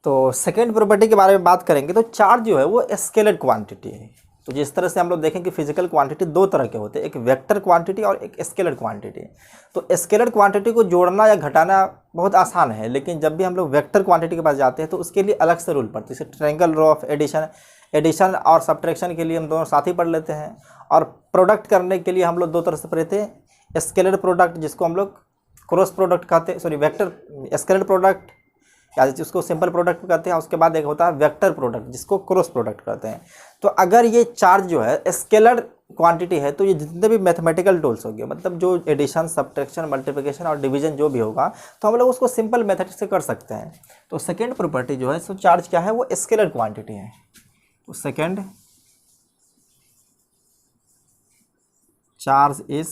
तो second property के बारे में बात करेंगे तो चार्ज जो है वो स्केलर क्वांटिटी है। तो जिस तरह से हम लोग देखें कि फिजिकल क्वांटिटी दो तरह के होते हैं, एक वेक्टर क्वांटिटी और एक स्केलर क्वांटिटी। तो स्केलर क्वांटिटी को जोड़ना या घटाना बहुत आसान है, लेकिन जब भी हम लोग वेक्टर क्वांटिटी के पास जाते हैं तो उसके लिए अलग से रूल पड़ते हैं। जैसे ट्रायंगल रो ऑफ एडिशन और सब्ट्रैक्शन के लिए हम दोनों साथ ही पढ़ लेते हैं, और प्रोडक्ट करने के लिए हम लोग दो तरह से पढ़ते हैं, स्केलर प्रोडक्ट जिसको हम लोग क्रॉस प्रोडक्ट कहते हैं, सॉरी वेक्टर स्केलर प्रोडक्ट या जिसको सिंपल प्रोडक्ट कहते हैं। उसके बाद एक होता है वेक्टर प्रोडक्ट जिसको क्रॉस प्रोडक्ट कहते हैं। तो अगर ये चार्ज जो है स्केलर क्वांटिटी है तो ये जितने भी मैथमेटिकल टूल्स होंगे, मतलब जो एडिशन सब्ट्रैक्शन मल्टीप्लिकेशन और डिवीजन जो भी होगा, तो हम लोग उसको सिंपल मेथड से कर सकते हैं। तो सेकेंड प्रॉपर्टी जो है सो चार्ज क्या है, वो स्केलर क्वांटिटी है। तो second charge is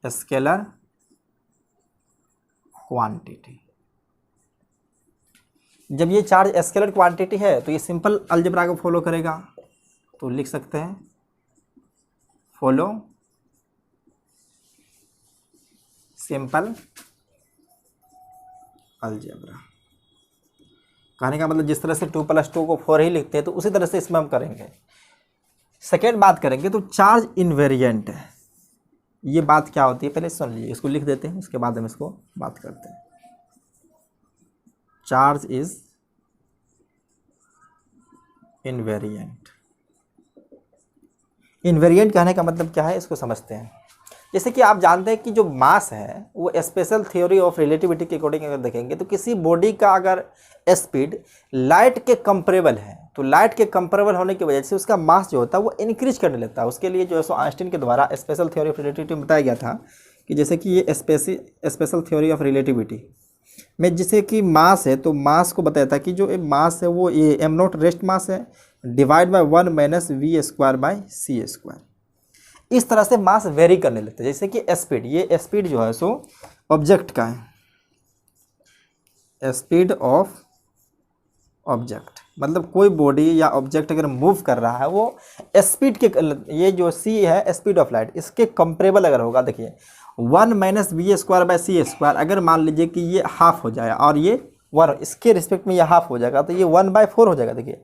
scalar quantity. जब ये चार्ज स्केलर क्वांटिटी है तो ये सिंपल अलजेब्रा को फॉलो करेगा। तो लिख सकते हैं फॉलो सिंपल अलजेब्रा। कहने का मतलब जिस तरह से 2 + 2 को 4 ही लिखते हैं तो उसी तरह से इसमें हम करेंगे। सेकेंड बात करेंगे तो चार्ज इनवेरिएंट है। ये बात क्या होती है पहले सुन लीजिए, इसको लिख देते हैं, उसके बाद हम इसको बात करते हैं। Charge is invariant. इनवेरिएंट कहने का मतलब क्या है, इसको समझते हैं। जैसे कि आप जानते हैं कि जो मास है वो स्पेशल थ्योरी ऑफ रिलेटिविटी के अकॉर्डिंग अगर देखेंगे तो किसी बॉडी का अगर स्पीड लाइट के कंपेरेबल है तो लाइट के कंपेरेबल होने की वजह से उसका मास जो होता है वो इंक्रीज करने लगता है। उसके लिए जो है सो आइंस्टीन के द्वारा स्पेशल थ्योरी ऑफ रिलेटिविटी में बताया गया था कि जैसे कि ये स्पेशल थ्योरी ऑफ रिलेटिविटी में जैसे कि मास है तो मास को बताया था कि जो मास है वो ये m0 रेस्ट मास है डिवाइड बाय 1 - v²/c²। इस तरह से मास वेरी करने लगता है। जैसे कि स्पीड, ये स्पीड जो है सो ऑब्जेक्ट का है, स्पीड ऑफ ऑब्जेक्ट, मतलब कोई बॉडी या ऑब्जेक्ट अगर मूव कर रहा है वो स्पीड के, ये जो c है स्पीड ऑफ लाइट, इसके कंपेरेबल अगर होगा। देखिए 1 - v²/c², अगर मान लीजिए कि ये हाफ हो जाए और ये 1, इसके रिस्पेक्ट में ये हाफ हो जाएगा तो ये 1/4 हो जाएगा। देखिए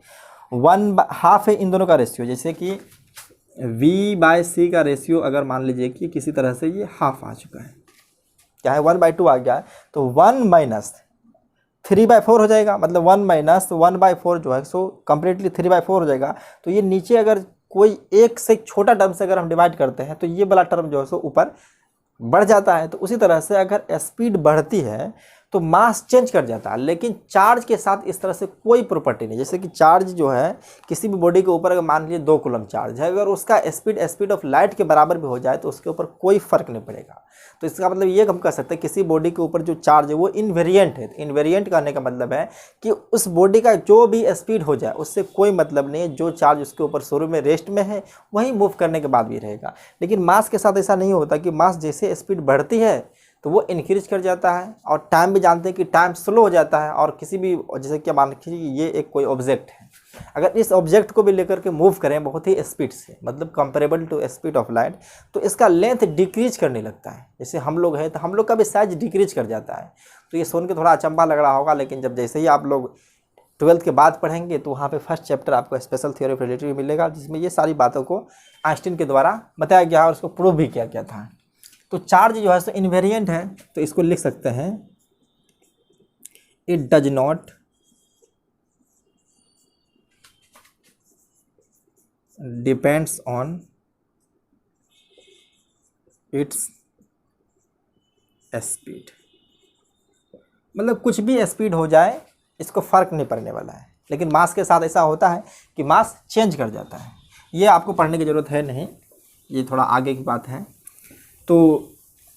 1/2 है इन दोनों का रेशियो, जैसे कि v/c का रेशियो अगर मान लीजिए कि किसी तरह से ये हाफ आ चुका है, क्या है 1/2 आ गया है, तो 1 - 3/4 हो जाएगा। मतलब 1 - 1/4 जो है सो कम्प्लीटली 3/4 हो जाएगा। तो ये नीचे अगर कोई एक से छोटा टर्म से अगर हम डिवाइड करते हैं तो ये वाला टर्म जो है सो ऊपर बढ़ जाता है। तो उसी तरह से अगर स्पीड बढ़ती है तो मास चेंज कर जाता है, लेकिन चार्ज के साथ इस तरह से कोई प्रॉपर्टी नहीं। जैसे कि चार्ज जो है किसी भी बॉडी के ऊपर अगर मान लीजिए 2 कूलम चार्ज है, अगर उसका स्पीड ऑफ लाइट के बराबर भी हो जाए तो उसके ऊपर कोई फर्क नहीं पड़ेगा। तो इसका मतलब ये हम कह सकते हैं किसी बॉडी के ऊपर जो चार्ज है वो इनवेरिएंट है। इनवेरिएंट कहने का मतलब है कि उस बॉडी का जो भी स्पीड हो जाए उससे कोई मतलब नहीं है, जो चार्ज उसके ऊपर शुरू में रेस्ट में है वही मूव करने के बाद भी रहेगा। लेकिन मास के साथ ऐसा नहीं होता कि मास जैसे स्पीड बढ़ती है तो वो इंक्रीज कर जाता है, और टाइम भी जानते हैं कि टाइम स्लो हो जाता है। और किसी भी, जैसे कि मान लीजिए ये एक कोई ऑब्जेक्ट है, अगर इस ऑब्जेक्ट को भी लेकर के मूव करें बहुत ही स्पीड से, मतलब comparable to speed of light, तो इसका लेंथ डिक्रीज करने लगता है। जैसे हम लोग हैं तो हम लोग का भी साइज डिक्रीज कर जाता है। तो ये सुन के थोड़ा अचंभा लग रहा होगा, लेकिन जब जैसे ही आप लोग 12th के बाद पढ़ेंगे तो वहाँ पे फर्स्ट चैप्टर आपको स्पेशल थ्योरी ऑफ रिलेटिविटी मिलेगा, जिसमें ये सारी बातों को आइंस्टीन के द्वारा बताया गया और उसको प्रूव भी किया गया था। तो चार्ज जो है सो इनवेरिएंट है, तो इसको लिख सकते हैं it does not depends on its speed. मतलब कुछ भी स्पीड हो जाए इसको फर्क नहीं पड़ने वाला है। लेकिन मास के साथ ऐसा होता है कि मास चेंज कर जाता है। ये आपको पढ़ने की ज़रूरत है नहीं, ये थोड़ा आगे की बात है। तो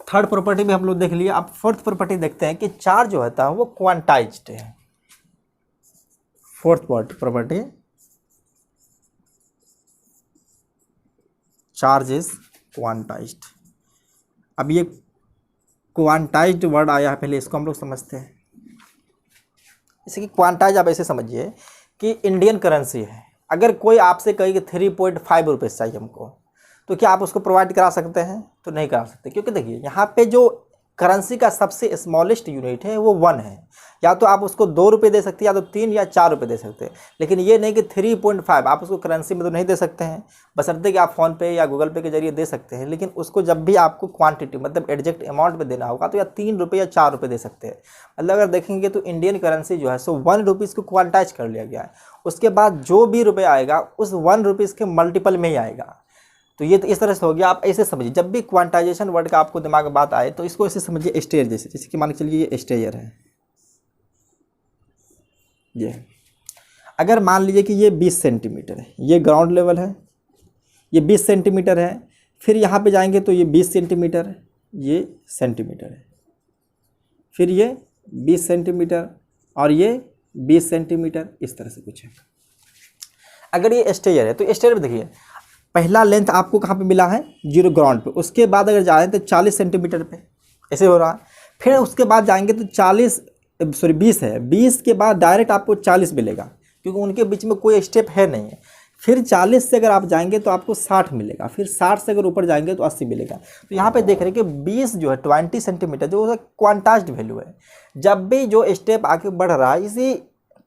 थर्ड प्रॉपर्टी भी हम लोग देख लिए। अब फोर्थ प्रॉपर्टी देखते हैं कि चार्ज जो होता है वो क्वांटाइज्ड है। Fourth property, charge is quantized. अब ये क्वांटाइज्ड वर्ड आया है, पहले इसको हम लोग समझते हैं। जैसे कि क्वांटाइज आप ऐसे समझिए कि इंडियन करेंसी है। अगर कोई आपसे कहे कि 3.5 रुपये चाहिए हमको, तो क्या आप उसको प्रोवाइड करा सकते हैं? तो नहीं करा सकते, क्योंकि देखिए यहाँ पे जो करेंसी का सबसे स्मॉलेस्ट यूनिट है वो 1 है। या तो आप उसको 2 रुपये दे सकते हैं, या तो 3 या 4 रुपये दे सकते हैं, लेकिन ये नहीं कि 3.5 आप उसको करेंसी में तो नहीं दे सकते हैं, बशर्ते कि आप फ़ोनपे या गूगल पे के जरिए दे सकते हैं। लेकिन उसको जब भी आपको क्वांटिटी मतलब एग्जैक्ट अमाउंट में देना होगा तो या 3 रुपये या 4 रुपये दे सकते हैं। मतलब अगर देखेंगे तो इंडियन करेंसी जो है सो 1 रुपीज़ को क्वांटाइज कर लिया गया है। उसके बाद जो भी रुपये आएगा उस 1 रुपीज़ के मल्टीपल में ही आएगा। तो ये तो इस तरह से हो गया। आप ऐसे समझिए, जब भी क्वांटाइजेशन वर्ड का आपको दिमाग में बात आए तो इसको ऐसे समझिए स्टेयर जैसे, जैसे कि मान के चलिए ये स्टेयर है, ये अगर मान लीजिए कि ये 20 सेंटीमीटर है, ये ग्राउंड लेवल है, ये 20 सेंटीमीटर है, फिर यहाँ पे जाएंगे तो ये 20 सेंटीमीटर है, ये सेंटीमीटर है, फिर ये 20 सेंटीमीटर और ये 20 सेंटीमीटर, इस तरह से कुछ है। अगर ये स्टेयर है तो स्टेयर में देखिए पहला लेंथ आपको कहाँ पे मिला है, 0 ग्राउंड पे, उसके बाद अगर जाए तो 40 सेंटीमीटर पे, ऐसे हो रहा है। फिर उसके बाद जाएंगे तो 20 है, 20 के बाद डायरेक्ट आपको 40 मिलेगा, क्योंकि उनके बीच में कोई स्टेप है नहीं है। फिर 40 से अगर आप जाएंगे तो आपको 60 मिलेगा, फिर 60 से अगर ऊपर जाएंगे तो 80 मिलेगा। तो यहाँ पे देख रहे हैं कि 20 जो है 20 सेंटीमीटर जो क्वांटाइज्ड वैल्यू है। जब भी जो स्टेप आगे बढ़ रहा है इसी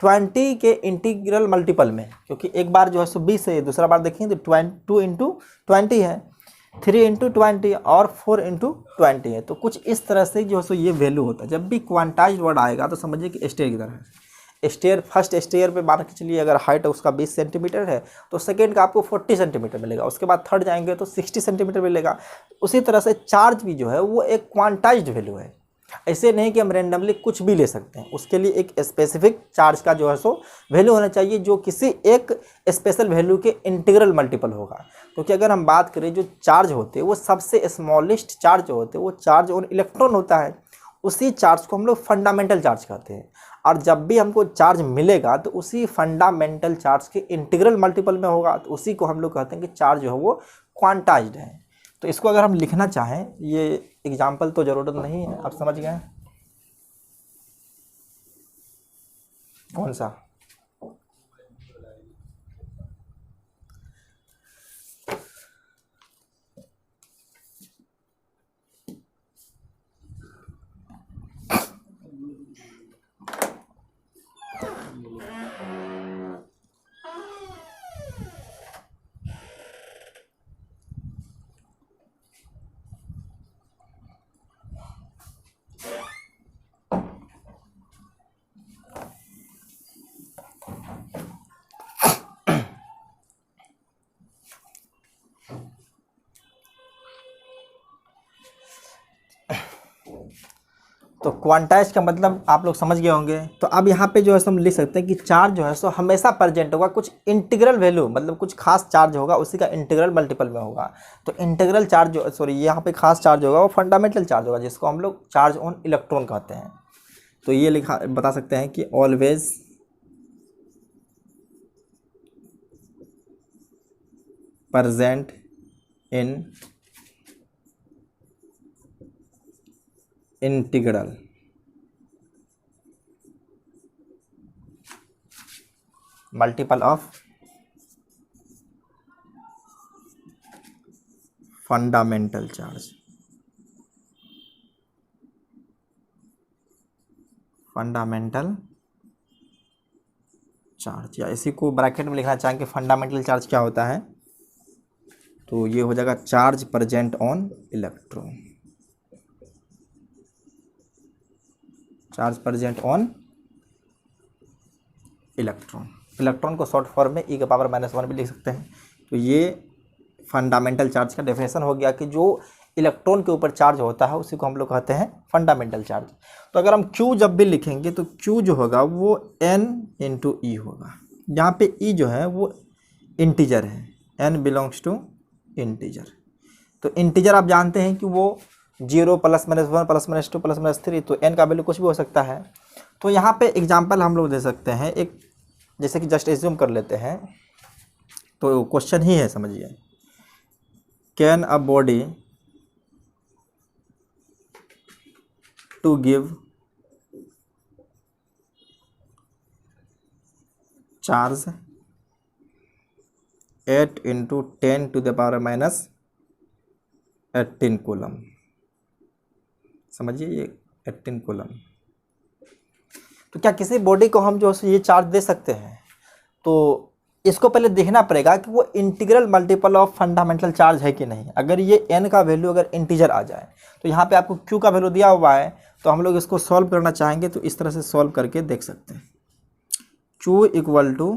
20 के इंटीग्रल मल्टीपल में, क्योंकि एक बार जो है सो 20 है, दूसरा बार देखेंगे तो 2 इंटू 20 है, 3 इंटू 20 और 4 इंटू 20 है। तो कुछ इस तरह से जो है सो ये वैल्यू होता है। जब भी क्वांटाइज्ड वर्ड आएगा तो समझिए कि स्टेयर की तरह है। स्टेयर फर्स्ट स्टेयर पे मान के चलिए अगर हाइट उसका 20 सेंटीमीटर है तो सेकेंड का आपको 40 सेंटीमीटर मिलेगा, उसके बाद थर्ड जाएंगे तो 60 सेंटीमीटर मिलेगा। उसी तरह से चार्ज भी जो है वो एक क्वांटाइज्ड वैल्यू है। ऐसे नहीं कि हम रेंडमली कुछ भी ले सकते हैं, उसके लिए एक स्पेसिफिक चार्ज का जो है सो वैल्यू होना चाहिए जो किसी एक स्पेशल वैल्यू के इंटीग्रल मल्टीपल होगा। क्योंकि अगर हम बात करें जो चार्ज होते हैं वो सबसे स्मॉलेस्ट चार्ज जो होते हैं वो चार्ज ऑन इलेक्ट्रॉन होता है, उसी चार्ज को हम लोग फंडामेंटल चार्ज कहते हैं। और जब भी हमको चार्ज मिलेगा तो उसी फंडामेंटल चार्ज के इंटीग्रल मल्टीपल में होगा, तो उसी को हम लोग कहते हैं कि चार्ज जो है वो क्वांटाइज्ड है। तो इसको अगर हम लिखना चाहें, ये एग्जाम्पल तो ज़रूरत नहीं है, आप समझ गए कौन सा। तो क्वांटाइज का मतलब आप लोग समझ गए होंगे। तो अब यहाँ पे जो है हम लिख सकते हैं कि चार्ज जो है सो हमेशा प्रेजेंट होगा, कुछ इंटीग्रल वैल्यू मतलब कुछ खास चार्ज होगा उसी का इंटीग्रल मल्टीपल में होगा। तो इंटीग्रल चार्ज जो सॉरी यहाँ पे खास चार्ज होगा वो फंडामेंटल चार्ज होगा, जिसको हम लोग चार्ज ऑन इलेक्ट्रॉन कहते हैं। तो ये लिखा बता सकते हैं कि always present in integral multiple of fundamental charge. Fundamental charge, या इसी को ब्रैकेट में लिखना चाहेंगे फंडामेंटल चार्ज क्या होता है, तो ये हो जाएगा charge present on electron. Charge present on electron, electron को शॉर्ट फॉर्म में e⁻⁻⁻⁻ भी लिख सकते हैं। तो ये फंडामेंटल चार्ज का डेफिनेशन हो गया कि जो इलेक्ट्रॉन के ऊपर चार्ज होता है उसी को हम लोग कहते हैं फंडामेंटल चार्ज। तो अगर हम Q जब भी लिखेंगे तो Q जो होगा वो N इंटू ई होगा। यहाँ पे E जो है वो इंटीजर है, N बिलोंग्स टू इंटीजर। तो इंटीजर आप जानते हैं कि वो 0 +-1 +-2 +-3, तो n का वैल्यू कुछ भी हो सकता है। तो यहाँ पे एग्जांपल हम लोग दे सकते हैं, एक जैसे कि जस्ट एज्यूम कर लेते हैं, तो क्वेश्चन ही है समझिए, can a body to give charge 8 × 10⁻⁻18 coulomb. समझिए ये 18 कूलम। तो क्या किसी बॉडी को हम जो है ये चार्ज दे सकते हैं? तो इसको पहले देखना पड़ेगा कि वो integral multiple of fundamental charge है कि नहीं। अगर ये n का वैल्यू अगर इंटीजर आ जाए, तो यहाँ पे आपको q का वैल्यू दिया हुआ है, तो हम लोग इसको सॉल्व करना चाहेंगे तो इस तरह से सॉल्व करके देख सकते हैं। q equal to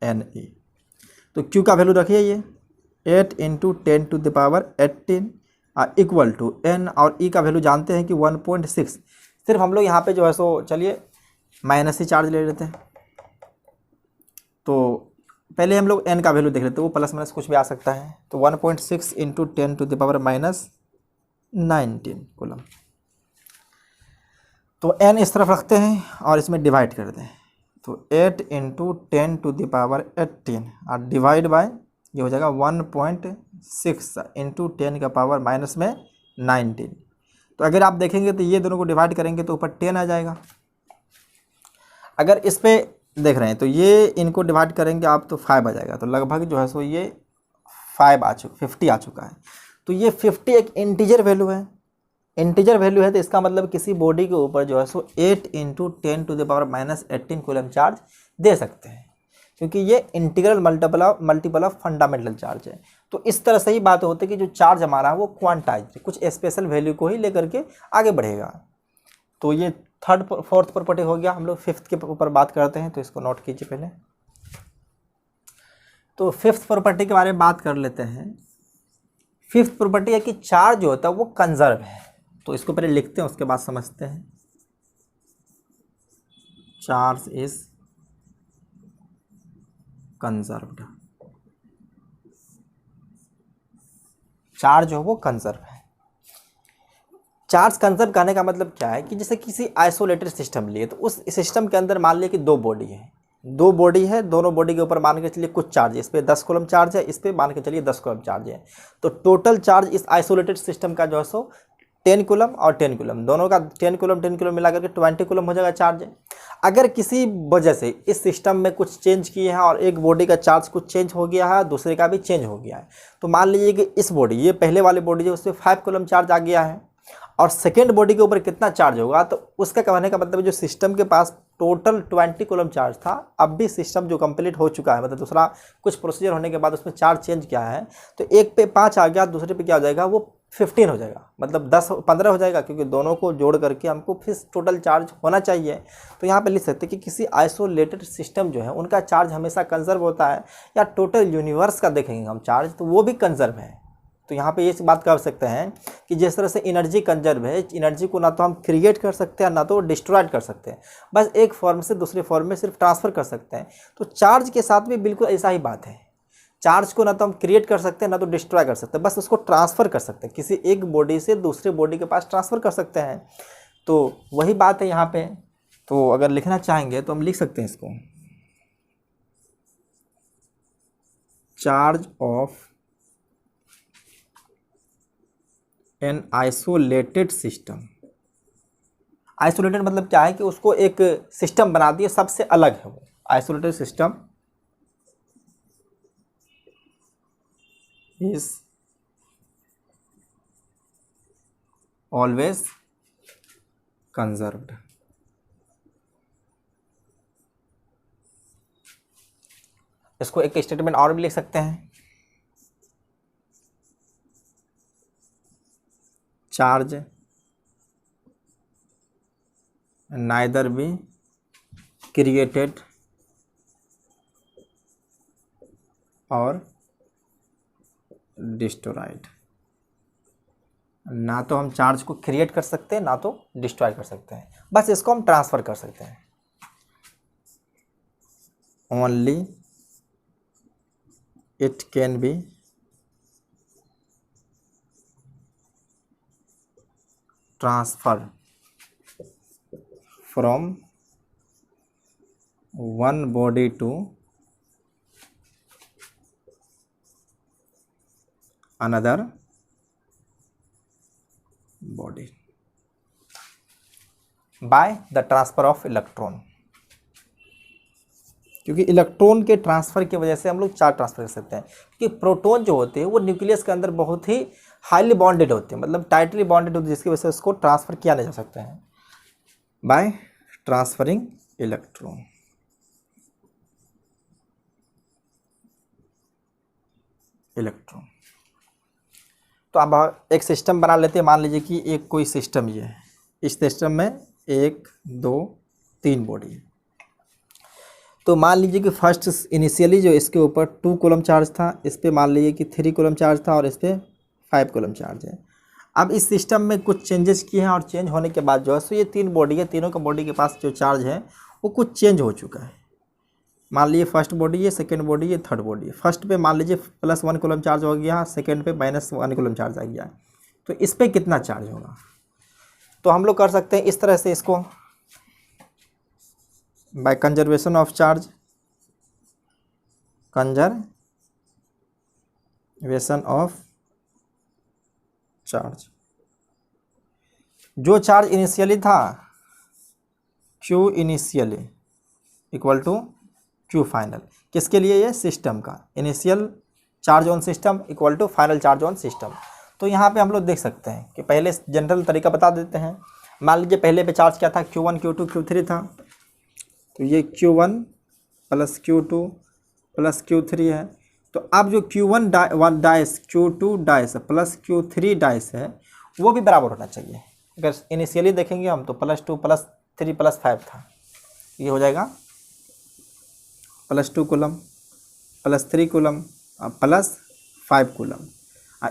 n e, तो q का वैल्यू रखिए ये 8 into 10 to the power 18 equal to n, और e का वैल्यू जानते हैं कि 1.6। सिर्फ हम लोग यहाँ पे जो है सो चलिए माइनस ही चार्ज ले लेते हैं। तो पहले हम लोग n का वैल्यू देख लेते हैं, वो प्लस माइनस कुछ भी आ सकता है। तो 1.6 into 10 to the power minus 19 coulomb. तो n इस तरफ रखते हैं और इसमें डिवाइड कर दें, तो 8 इंटू 10 टू द पावर 18 और डिवाइड बाय ये हो जाएगा 1.6 इंटू 10 का पावर माइनस में 19। तो अगर आप देखेंगे तो ये दोनों को डिवाइड करेंगे तो ऊपर 10 आ जाएगा। अगर इस पे देख रहे हैं तो ये इनको डिवाइड करेंगे आप तो 5 आ जाएगा। तो लगभग जो है सो ये 50 आ चुका है। तो ये 50 एक इंटीजर वैल्यू है। इंटीजर वैल्यू है तो इसका मतलब किसी बॉडी के ऊपर जो है so 8 into 10 to the power minus 18 coulomb charge दे सकते हैं, क्योंकि ये integral multiple of fundamental charge है। तो इस तरह से ही बात होती है कि जो चार्ज हमारा है वो क्वांटाइज कुछ स्पेशल वैल्यू को ही लेकर के आगे बढ़ेगा। तो ये फोर्थ प्रॉपर्टी हो गया। हम लोग फिफ्थ के ऊपर बात करते हैं, तो इसको नोट कीजिए पहले। तो फिफ्थ प्रॉपर्टी के बारे में बात कर लेते हैं। फिफ्थ प्रॉपर्टी है कि चार्ज जो होता है वो कंजर्व है। तो इसको पहले लिखते हैं, उसके बाद समझते हैं। Charge is conserved. चार्ज जो वो कंजर्व है। चार्ज कंजर्व करने का मतलब क्या है कि जैसे किसी आइसोलेटेड सिस्टम लिए, तो उस सिस्टम के अंदर मान लिया कि दो बॉडी है, दोनों बॉडी के ऊपर मान के चलिए कुछ चार्ज है। इस पे 10 कूलम चार्ज है, इस पे मान के चलिए 10 कूलम चार्ज है। तो टोटल चार्ज इस आइसोलेटेड सिस्टम का जो है सो 10 कूलम और 10 कूलम, दोनों का 10 कूलम मिला करके 20 कूलम हो जाएगा चार्ज। अगर किसी वजह से इस सिस्टम में कुछ चेंज किए हैं और एक बॉडी का चार्ज कुछ चेंज हो गया है, दूसरे का भी चेंज हो गया है, तो मान लीजिए कि इस बॉडी, ये पहले वाली बॉडी है, उस पर 5 कूलम चार्ज आ गया है और सेकेंड बॉडी के ऊपर कितना चार्ज होगा, तो उसका कहने का मतलब जो सिस्टम के पास टोटल 20 कूलम चार्ज था, अब भी सिस्टम जो कंप्लीट हो चुका है, मतलब दूसरा कुछ प्रोसीजर होने के बाद उसमें चार्ज चेंज किया है, तो एक पे 5 आ गया, दूसरे पे क्या हो जाएगा, वो 15 हो जाएगा, मतलब 15 हो जाएगा, क्योंकि दोनों को जोड़ करके हमको फिर टोटल चार्ज होना चाहिए। तो यहाँ पे लिख सकते हैं कि किसी आइसोलेटेड सिस्टम जो है उनका चार्ज हमेशा कंजर्व होता है, या टोटल यूनिवर्स का देखेंगे हम चार्ज तो वो भी कंजर्व है। तो यहाँ पे ये बात कर सकते हैं कि जिस तरह से एनर्जी कंजर्व है, एनर्जी को ना तो हम क्रिएट कर सकते हैं ना तो डिस्ट्रॉय कर सकते हैं, बस एक फॉर्म से दूसरे फॉर्म में सिर्फ ट्रांसफ़र कर सकते हैं। तो चार्ज के साथ भी बिल्कुल ऐसा ही बात है। चार्ज को ना तो हम क्रिएट कर सकते हैं ना तो डिस्ट्रॉय कर सकते हैं, बस उसको ट्रांसफ़र कर सकते हैं, किसी एक बॉडी से दूसरे बॉडी के पास ट्रांसफ़र कर सकते हैं। तो वही बात है यहाँ पे। तो अगर लिखना चाहेंगे तो हम लिख सकते हैं इसको, charge of an isolated system. Isolated मतलब क्या है कि उसको एक सिस्टम बना दिए, सबसे अलग है वो। Isolated system is always conserved. इसको एक स्टेटमेंट और भी लिख सकते हैं, चार्ज neither be created और destroyed। ना तो हम चार्ज को क्रिएट कर सकते हैं ना तो डिस्ट्रॉय कर सकते हैं, बस इसको हम ट्रांसफर कर सकते हैं। Only it can be transfer from one body to another body by the transfer of electron। क्योंकि इलेक्ट्रॉन के ट्रांसफ़र की वजह से हम लोग चार्ज ट्रांसफ़र कर सकते हैं, क्योंकि प्रोटॉन जो होते हैं वो न्यूक्लियस के अंदर बहुत ही हाईली बॉन्डेड होते हैं, मतलब टाइटली बॉन्डेड होते हैं, जिसकी वजह से उसको ट्रांसफ़र किया नहीं जा सकते हैं बाय ट्रांसफरिंग इलेक्ट्रॉन। तो अब एक सिस्टम बना लेते हैं। मान लीजिए कि एक कोई सिस्टम ये है, इस सिस्टम में 1 2 3 बॉडी है। तो मान लीजिए कि फर्स्ट इनिशियली जो इसके ऊपर 2 कूलम चार्ज था, इस पर मान लीजिए कि 3 कूलम चार्ज था और इस पर 5 कूलम चार्ज है। अब इस सिस्टम में कुछ चेंजेस किए हैं और चेंज होने के बाद जो है सो ये 3 बॉडी है, तीनों का बॉडी के पास जो चार्ज है वो कुछ चेंज हो चुका है। मान लीजिए फर्स्ट बॉडी है, सेकेंड बॉडी है, थर्ड बॉडी है। फर्स्ट पे मान लीजिए +1 कूलम चार्ज हो गया, सेकेंड पे -1 कूलम चार्ज आ गया। तो इस पर कितना चार्ज होगा? तो हम लोग कर सकते हैं इस तरह से इसको, by conservation of charge, conservation of charge, जो चार्ज इनिशियली था Q initially equal to Q final, किसके लिए? ये सिस्टम का initial charge on system equal to final charge on system. तो यहाँ पे हम लोग देख सकते हैं कि पहले जनरल तरीका बता देते हैं। मान लीजिए पहले पे चार्ज क्या था? Q1 Q2 Q3 था। तो ये Q1 + Q2 + Q3 है। तो अब जो Q1 dice Q2 dice plus Q3 dice है वो भी बराबर होना चाहिए। अगर इनिशियली देखेंगे हम तो +2 +3 +5 था, ये हो जाएगा +2 coulomb +3 coulomb +5 coulomb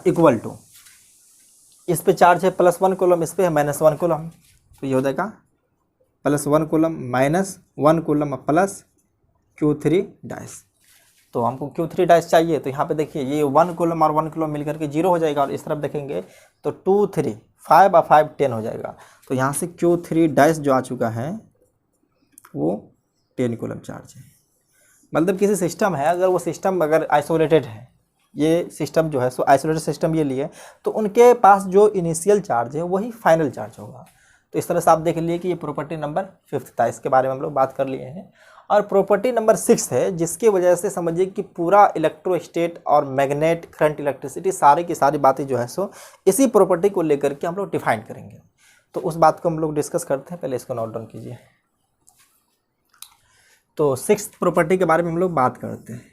equal to, इस पे चार्ज है +1 कूलम, इस पे है -1 कूलम। तो ये हो जाएगा +1 coulomb -1 coulomb plus Q3 dice. तो हमको Q3 डाइस चाहिए। तो यहाँ पे देखिए ये 1 कूलम और 1 कूलम मिलकर के 0 हो जाएगा, और इस तरफ देखेंगे तो 2 3 5 और 5 10 हो जाएगा। तो यहाँ से Q3 डाइस जो आ चुका है वो 10 कूलम चार्ज है। मतलब किसी सिस्टम है, अगर वो सिस्टम अगर आइसोलेटेड है, ये सिस्टम जो है सो आइसोलेटेड सिस्टम ये लिए, तो उनके पास जो इनिशियल चार्ज है वही फाइनल चार्ज होगा। तो इस तरह से आप देख लिए कि ये प्रॉपर्टी नंबर 5 था, इसके बारे में हम लोग बात कर लिए हैं। और प्रॉपर्टी नंबर 6 है, जिसकी वजह से समझिए कि पूरा इलेक्ट्रोस्टेट और मैग्नेट करंट इलेक्ट्रिसिटी सारी की सारी बातें जो है सो इसी प्रॉपर्टी को लेकर के हम लोग डिफाइन करेंगे। तो उस बात को हम लोग डिस्कस करते हैं, पहले इसको नोट डाउन कीजिए। तो 6th प्रॉपर्टी के बारे में हम लोग बात करते हैं।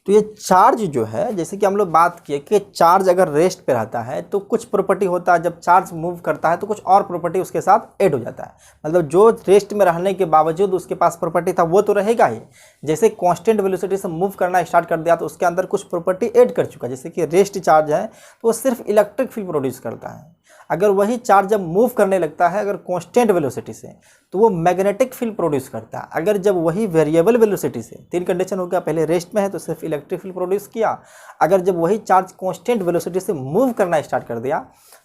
तो ये चार्ज जो है, जैसे कि हम लोग बात किए कि चार्ज अगर रेस्ट पे रहता है तो कुछ प्रॉपर्टी होता है, जब चार्ज मूव करता है तो कुछ और प्रॉपर्टी उसके साथ ऐड हो जाता है। मतलब जो रेस्ट में रहने के बावजूद उसके पास प्रॉपर्टी था वो तो रहेगा ही। जैसे कांस्टेंट वेलोसिटी से मूव करना स्टार्ट कर दिया तो उसके अंदर कुछ प्रॉपर्टी ऐड कर चुका है। जैसे कि रेस्ट चार्ज है तो वो सिर्फ इलेक्ट्रिक फील्ड प्रोड्यूस करता है। अगर वही चार्ज जब मूव करने लगता है अगर कांस्टेंट वेलोसिटी से, तो वो मैग्नेटिक फील्ड प्रोड्यूस करता है। अगर जब वही वेरिएबल वेलोसिटी से, 3 कंडीशन हो गया, पहले रेस्ट में है तो सिर्फ इलेक्ट्रिक फील्ड प्रोड्यूस किया। अगर जब वही चार्ज कांस्टेंट वेलोसिटी से मूव करना स्टार्ट कर दिया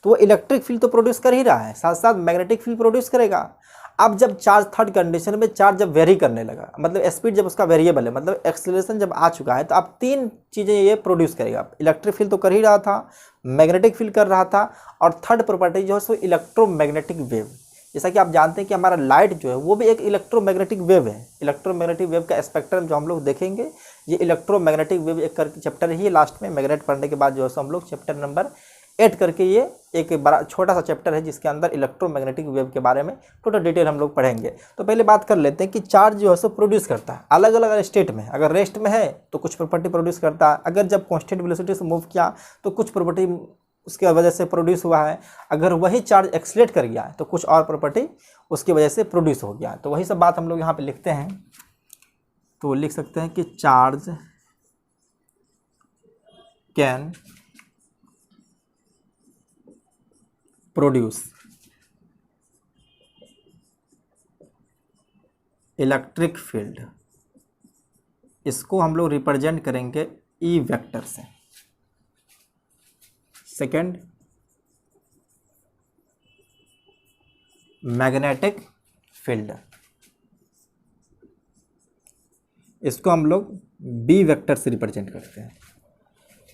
तो वो इलेक्ट्रिक फील्ड तो प्रोड्यूस कर ही रहा है, साथ साथ मैग्नेटिक फील्ड प्रोड्यूस करेगा। अब जब चार्ज थर्ड कंडीशन में चार्ज जब वेरी करने लगा, मतलब स्पीड जब उसका वेरिएबल है, मतलब एक्सेलरेशन जब आ चुका है, तो अब 3 चीज़ें ये प्रोड्यूस करेगा। इलेक्ट्रिक फील्ड तो कर ही रहा था, मैग्नेटिक फील्ड कर रहा था, और थर्ड प्रॉपर्टी जो है सो इलेक्ट्रोमैग्नेटिक वेव। जैसा कि आप जानते हैं कि हमारा लाइट जो है वो भी एक इलेक्ट्रोमैग्नेटिक वेव है। इलेक्ट्रोमैग्नेटिक वेव का स्पेक्ट्रम जो हम लोग देखेंगे, ये इलेक्ट्रोमैग्नेटिक वेव एक करके चैप्टर ही है लास्ट में, मैग्नेट पढ़ने के बाद जो है सो हम लोग चैप्टर नंबर 8 करके ये एक बड़ा छोटा सा चैप्टर है जिसके अंदर इलेक्ट्रोमैग्नेटिक वेव के बारे में टोटल डिटेल हम लोग पढ़ेंगे। तो पहले बात कर लेते हैं कि चार्ज जो है सो प्रोड्यूस करता है अलग अलग स्टेट में। अगर रेस्ट में है तो कुछ प्रॉपर्टी प्रोड्यूस करता है, अगर जब कांस्टेंट वेलोसिटी से मूव किया तो कुछ प्रॉपर्टी उसकी वजह से प्रोड्यूस हुआ है, अगर वही चार्ज एक्सलेट कर गया है तो कुछ और प्रॉपर्टी उसकी वजह से प्रोड्यूस हो गया। तो वही सब बात हम लोग यहाँ पे लिखते हैं। तो लिख सकते हैं कि charge can produce electric field, इसको हम लोग रिप्रेजेंट करेंगे ई वेक्टर से। सेकेंड, मैग्नेटिक फील्ड, इसको हम लोग बी वेक्टर से रिप्रेजेंट करते हैं।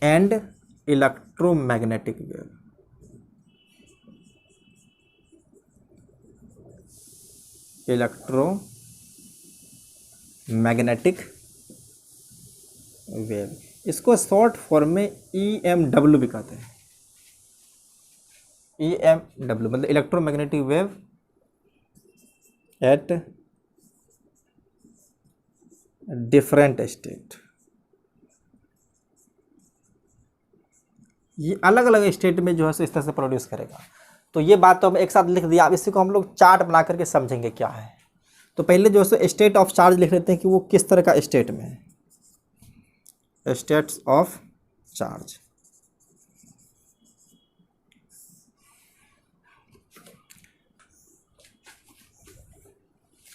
And electromagnetic wave, electromagnetic wave, इसको शॉर्ट फॉर्म में EMW भी कहते हैं। EMW मतलब electromagnetic wave at different state. ये अलग अलग स्टेट में जो है इस तरह से प्रोड्यूस करेगा। तो ये बात तो हम एक साथ लिख दिया। अब इसी को हम लोग चार्ट बना करके समझेंगे क्या है। तो पहले जो है स्टेट ऑफ चार्ज लिख लेते हैं कि वो किस तरह का स्टेट में है। स्टेट्स ऑफ चार्ज,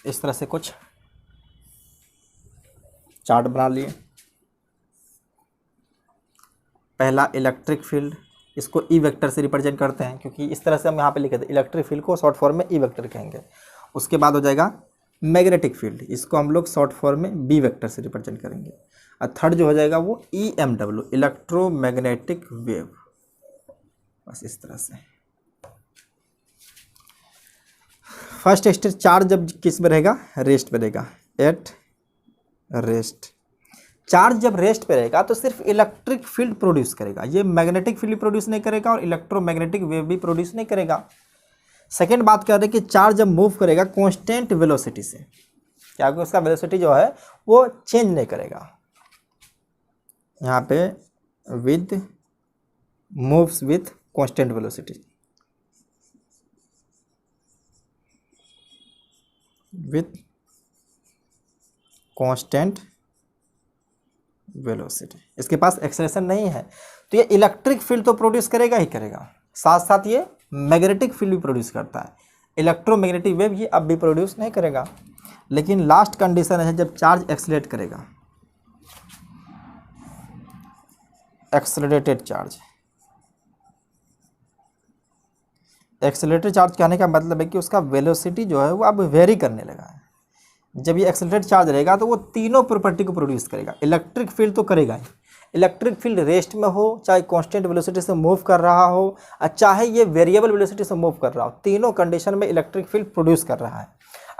इस तरह से कुछ चार्ट बना लिए। पहला इलेक्ट्रिक फील्ड, इसको ई वेक्टर से रिप्रेजेंट करते हैं क्योंकि इस तरह से हम यहाँ पे लिखे थे। इलेक्ट्रिक फील्ड को शॉर्ट फॉर्म में ई वेक्टर कहेंगे। उसके बाद हो जाएगा मैग्नेटिक फील्ड, इसको हम लोग शॉर्ट फॉर्म में बी वेक्टर से रिप्रेजेंट करेंगे। और थर्ड जो हो जाएगा वो EMW इलेक्ट्रोमैग्नेटिक वेव। बस इस तरह से। फर्स्ट स्टेट चार्ज जब किस में रहेगा, रेस्ट पे रहेगा, एट रेस्ट। चार्ज जब रेस्ट पे रहेगा तो सिर्फ इलेक्ट्रिक फील्ड प्रोड्यूस करेगा, ये मैग्नेटिक फील्ड प्रोड्यूस नहीं करेगा और इलेक्ट्रोमैग्नेटिक वेव भी प्रोड्यूस नहीं करेगा। सेकेंड बात कर रहे हैं कि चार्ज जब मूव करेगा कांस्टेंट वेलोसिटी से, क्या उसका वेलोसिटी जो है वो चेंज नहीं करेगा। यहाँ पे with moves with constant velocity, with constant velocity. इसके पास एक्सेलरेशन नहीं है तो ये इलेक्ट्रिक फील्ड तो प्रोड्यूस करेगा ही करेगा, साथ साथ ये मैग्नेटिक फील्ड भी प्रोड्यूस करता है। इलेक्ट्रोमैग्नेटिक वेव ये अब भी प्रोड्यूस नहीं करेगा। लेकिन लास्ट कंडीशन है जब चार्ज एक्सेलरेट करेगा, एक्सेलरेटेड चार्ज। एक्सेलरेटेड चार्ज कहने का मतलब है कि उसका वेलोसिटी जो है वो अब वेरी करने लगा है। जब ये एक्सेलरेटेड चार्ज रहेगा तो वो तीनों प्रॉपर्टी को प्रोड्यूस करेगा। इलेक्ट्रिक फील्ड तो करेगा ही, इलेक्ट्रिक फील्ड रेस्ट में हो, चाहे कांस्टेंट वेलोसिटी से मूव कर रहा हो और चाहे ये वेरिएबल वेलोसिटी से मूव कर रहा हो, तीनों कंडीशन में इलेक्ट्रिक फील्ड प्रोड्यूस कर रहा है।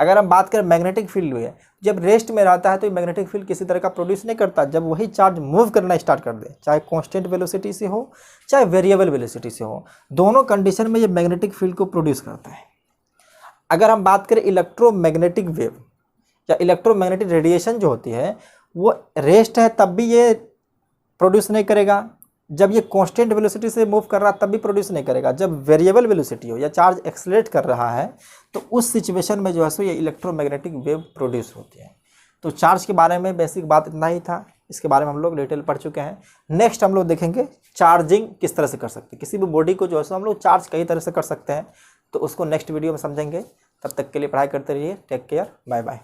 अगर हम बात करें मैग्नेटिक फील्ड में, जब रेस्ट में रहता है तो मैग्नेटिक फील्ड किसी तरह का प्रोड्यूस नहीं करता। जब वही चार्ज मूव करना स्टार्ट कर दे, चाहे कांस्टेंट वेलोसिटी से हो चाहे वेरिएबल वेलोसिटी से हो, दोनों कंडीशन में ये मैग्नेटिक फील्ड को प्रोड्यूस करता है। अगर हम बात करें इलेक्ट्रोमैग्नेटिक वेव या इलेक्ट्रोमैग्नेटिक रेडिएशन जो होती है वो रेस्ट है तब भी ये प्रोड्यूस नहीं करेगा, जब ये कांस्टेंट वेलोसिटी से मूव कर रहा है तब भी प्रोड्यूस नहीं करेगा। जब वेरिएबल वेलोसिटी हो या चार्ज एक्सेलरेट कर रहा है तो उस सिचुएशन में जो है सो ये इलेक्ट्रोमैग्नेटिक वेव प्रोड्यूस होती है। तो चार्ज के बारे में बेसिक बात इतना ही था, इसके बारे में हम लोग डिटेल पढ़ चुके हैं। नेक्स्ट हम लोग देखेंगे चार्जिंग किस तरह से कर सकते हैं, किसी भी बॉडी को जो है सो हम लोग चार्ज कई तरह से कर सकते हैं, तो उसको नेक्स्ट वीडियो में समझेंगे। तब तक के लिए पढ़ाई करते रहिए। Take care, bye bye.